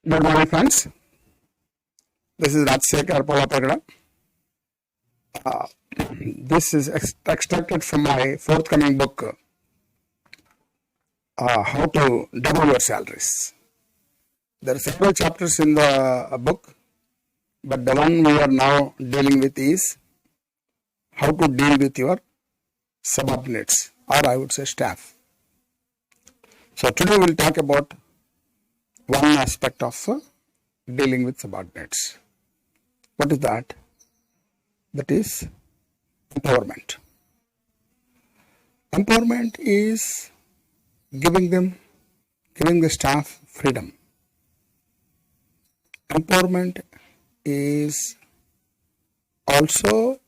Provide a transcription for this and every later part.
Good morning, friends. This is Rajsekhar Polapagada. This is extracted from my forthcoming book, How to Double Your Salaries. There are several chapters in the book, but the one we are now dealing with is how to deal with your subordinates, or I would say staff. So today we'll talk about one aspect of dealing with subordinates. What is that? That is empowerment. Empowerment is giving the staff freedom. Empowerment is also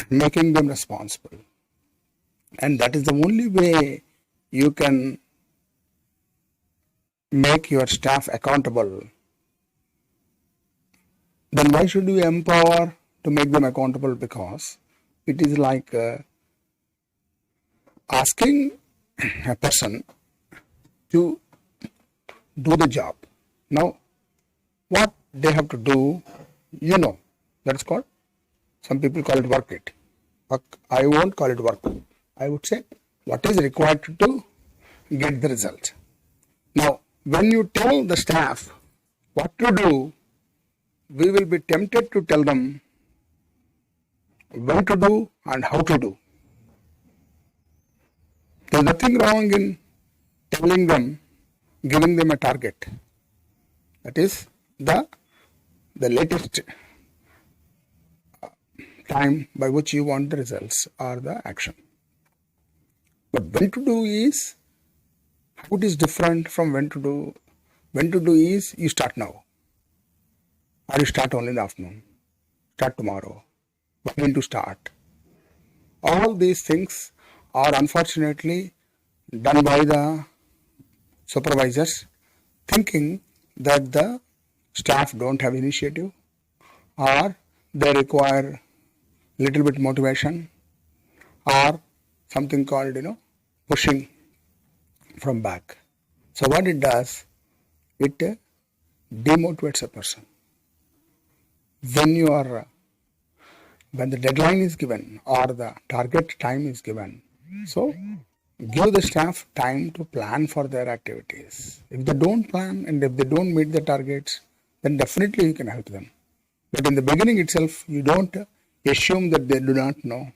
making them responsible. And that is the only way you can make your staff accountable. Then why should you empower to make them accountable? Because it is like asking a person to do the job. Now, what they have to do, that's called, some people call it work it. I won't call it work. I would say what is required to get the result. Now, when you tell the staff what to do, we will be tempted to tell them when to do and how to do. There is nothing wrong in telling them, giving them a target. That is the latest time by which you want the results or the action. But when to do is, how it is different from when to do. When to do is you start now. Or you start only in the afternoon. Start tomorrow. When to start. All these things are unfortunately done by the supervisors, thinking that the staff don't have initiative or they require little bit motivation or something called, pushing from back. So what it does, it demotivates a person. When the deadline is given or the target time is given, so give the staff time to plan for their activities. If they don't plan and if they don't meet the targets, then definitely you can help them. But in the beginning itself, you don't assume that they do not know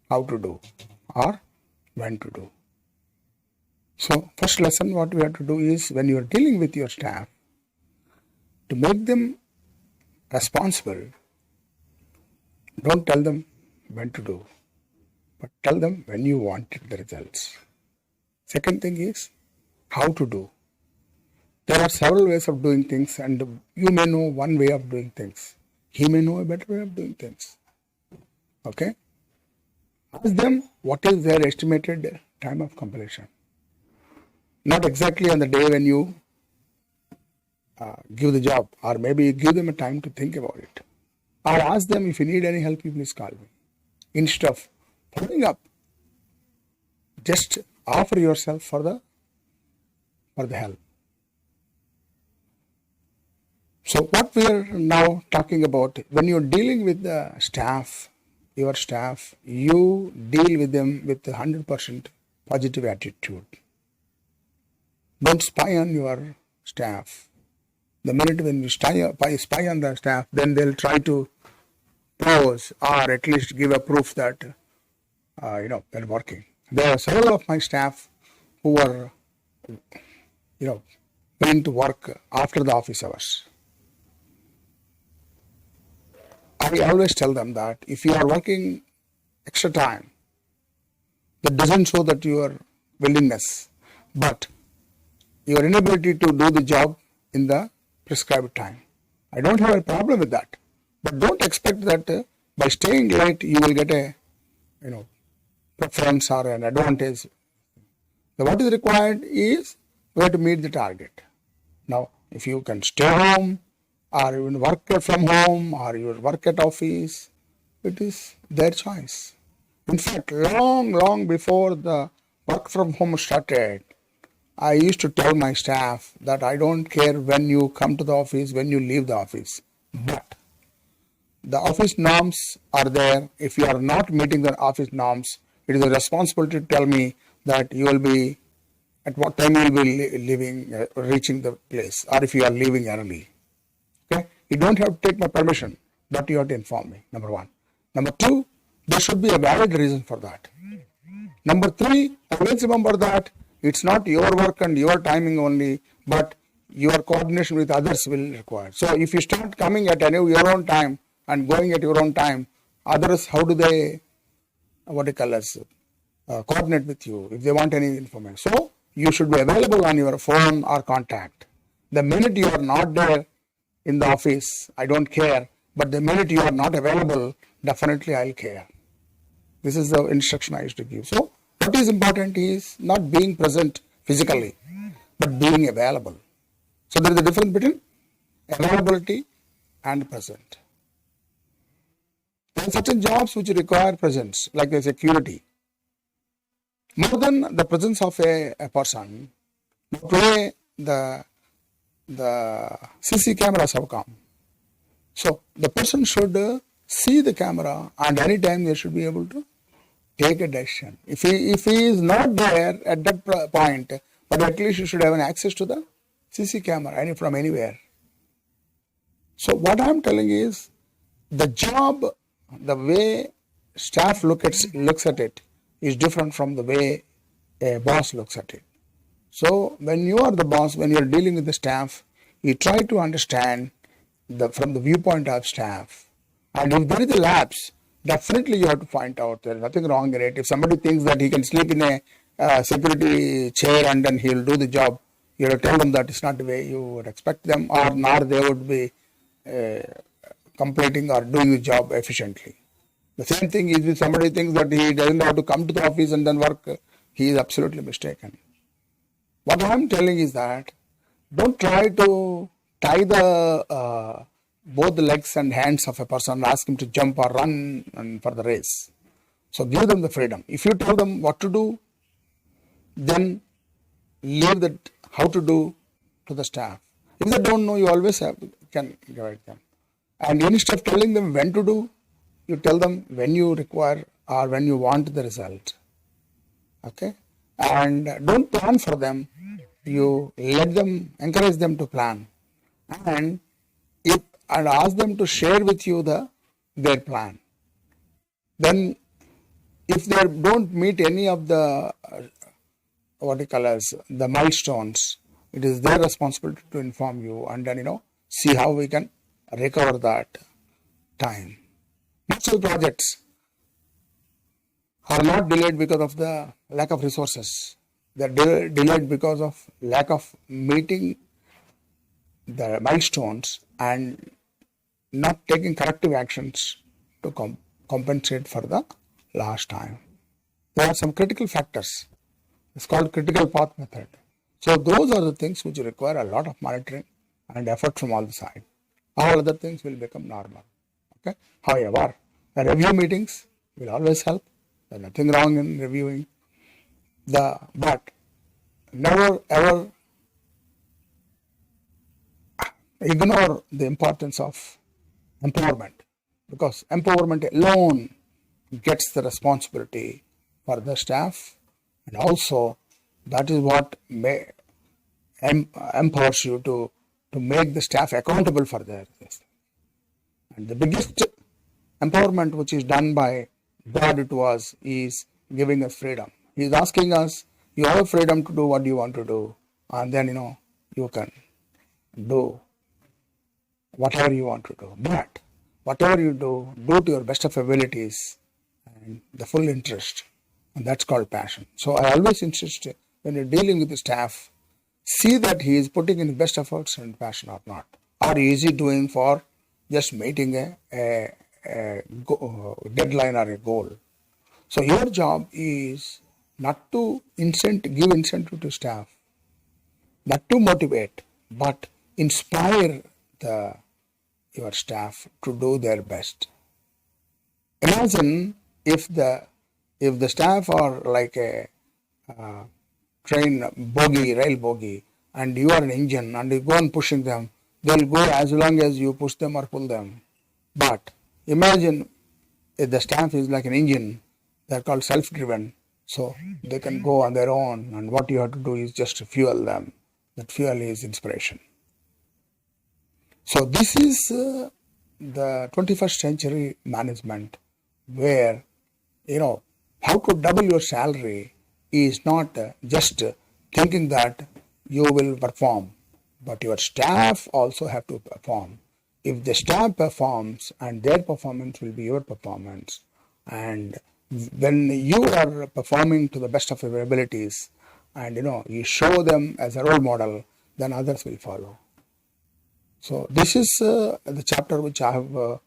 how to do or when to do. So first lesson what we have to do is, when you are dealing with your staff, to make them responsible, don't tell them when to do, but tell them when you want the results. Second thing is how to do. There are several ways of doing things, and you may know one way of doing things. He may know a better way of doing things. Okay? Ask them what is their estimated time of completion. Not exactly on the day when you give the job, or maybe you give them a time to think about it. Or ask them, if you need any help, you please call me. Instead of following up, just offer yourself for the help. So what we are now talking about, when you are dealing with the staff, your staff, you deal with them with 100% positive attitude. Don't spy on your staff. The minute when you spy on the staff, then they'll try to pose or at least give a proof that they're working. There are several of my staff who are willing to work after the office hours. I always tell them that if you are working extra time, that doesn't show that your willingness, but your inability to do the job in the prescribed time. I don't have a problem with that, but don't expect that by staying late you will get a preference or an advantage. So what is required is you have to meet the target. Now, if you can stay home, or you work from home, or you work at office, it is their choice. In fact, long before the work from home started, I used to tell my staff that I don't care when you come to the office, when you leave the office, but the office norms are there. If you are not meeting the office norms, it is a responsibility to tell me that you will be at what time you will be leaving, reaching the place, or if you are leaving early. Okay, you don't have to take my permission, but you have to inform me. Number one. Number two, there should be a valid reason for that. Number three, always remember that it's not your work and your timing only, but your coordination with others will require. So if you start coming at your own time and going at your own time, others, how do they, coordinate with you if they want any information? So you should be available on your phone or contact. The minute you are not there in the office, I don't care, but the minute you are not available, definitely I'll care. This is the instruction I used to give. So what is important is not being present physically, but being available. So there is a difference between availability and present. There are certain jobs which require presence, like the security. More than the presence of a person, today the CC cameras have come. So the person should see the camera, and anytime they should be able to take a decision. If he is not there at that point, but at least you should have an access to the CC camera from anywhere. So what I am telling is, the job, the way staff looks at it is different from the way a boss looks at it. So when you are the boss, when you are dealing with the staff, you try to understand from the viewpoint of staff. And if there is a lapse, definitely you have to find out there is nothing wrong in it. If somebody thinks that he can sleep in a security chair and then he will do the job, you have to tell them that it's not the way you would expect them, or not they would be completing or doing the job efficiently. The same thing is if somebody thinks that he doesn't have to come to the office and then work, he is absolutely mistaken. What I am telling is that don't try to tie the both the legs and hands of a person and ask him to jump or run for the race. So give them the freedom. If you tell them what to do, then leave that how to do to the staff. If they don't know, you always can guide them. And instead of telling them when to do, you tell them when you require or when you want the result. Okay? And don't plan for them. You encourage them to plan. And ask them to share with you their plan. Then if they don't meet any of the the milestones, it is their responsibility to inform you, and then see how we can recover that time. Most of the projects are not delayed because of the lack of resources. They are delayed because of lack of meeting the milestones and not taking corrective actions to compensate for the lost time. There are some critical factors. It's called critical path method. So those are the things which require a lot of monitoring and effort from all the sides. All other things will become normal. Okay. However, the review meetings will always help. There's nothing wrong in reviewing. But never ever ignore the importance of empowerment, because empowerment alone gets the responsibility for the staff, and also that is what empowers you to make the staff accountable for their things. And the biggest empowerment which is done by God to us is giving us freedom. He is asking us, you have freedom to do what you want to do, and then you can do whatever you want to do. But whatever you do to your best of abilities and the full interest, and that's called passion. So I always insist, when you're dealing with the staff, see that he is putting in best efforts and passion or not, or is he doing for just meeting a deadline or a goal. So your job is not to give incentive to staff, not to motivate, but inspire your staff to do their best. Imagine if the staff are like train rail bogie, and you are an engine and you go on pushing them, they'll go as long as you push them or pull them. But imagine if the staff is like an engine, they're called self-driven, so they can go on their own, and what you have to do is just fuel them. That fuel is inspiration. So this is the 21st century management, where how to double your salary is not just thinking that you will perform, but your staff also have to perform. If the staff performs, and their performance will be your performance, and when you are performing to the best of your abilities, and you show them as a role model, then others will follow. So this is the chapter which I have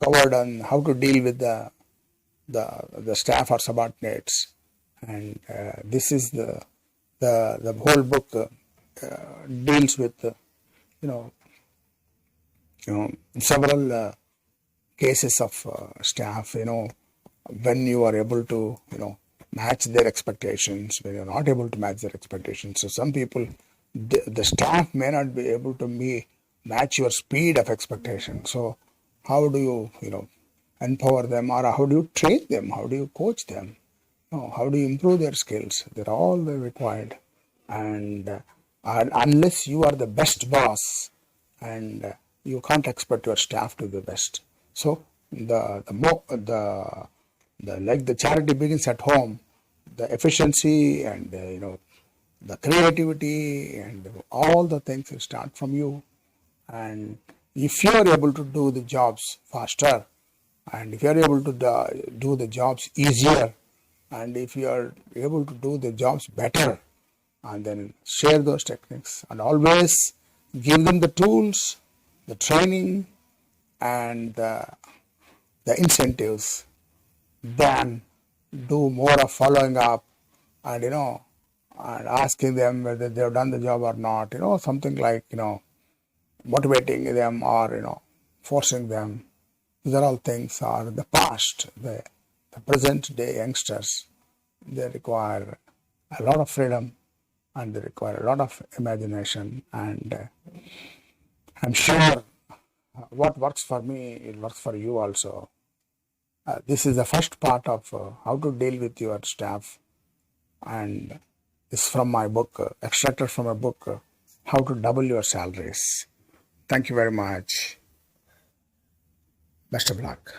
covered on how to deal with the staff or subordinates, and this is the whole book deals with several cases of staff. When you are able to match their expectations, when you're not able to match their expectations. So some people, the staff may not be able to match your speed of expectation. So how do you empower them, or how do you train them? How do you coach them? How do you improve their skills? They're all required. And unless you are the best boss, and you can't expect your staff to be the best. So the charity begins at home. The efficiency and the creativity and all the things will start from you. And if you are able to do the jobs faster, and if you are able to do the jobs easier, and if you are able to do the jobs better, and then share those techniques, and always give them the tools, the training, and the incentives, then do more of following up, and and asking them whether they have done the job or not, something like motivating them, or forcing them. These are all things are the past. The present day youngsters, they require a lot of freedom, and they require a lot of imagination, and I'm sure what works for me, it works for you also. This is the first part of how to deal with your staff, and it's from my book, extracted from a book, How to Double Your Salaries. Thank you very much. Best of luck.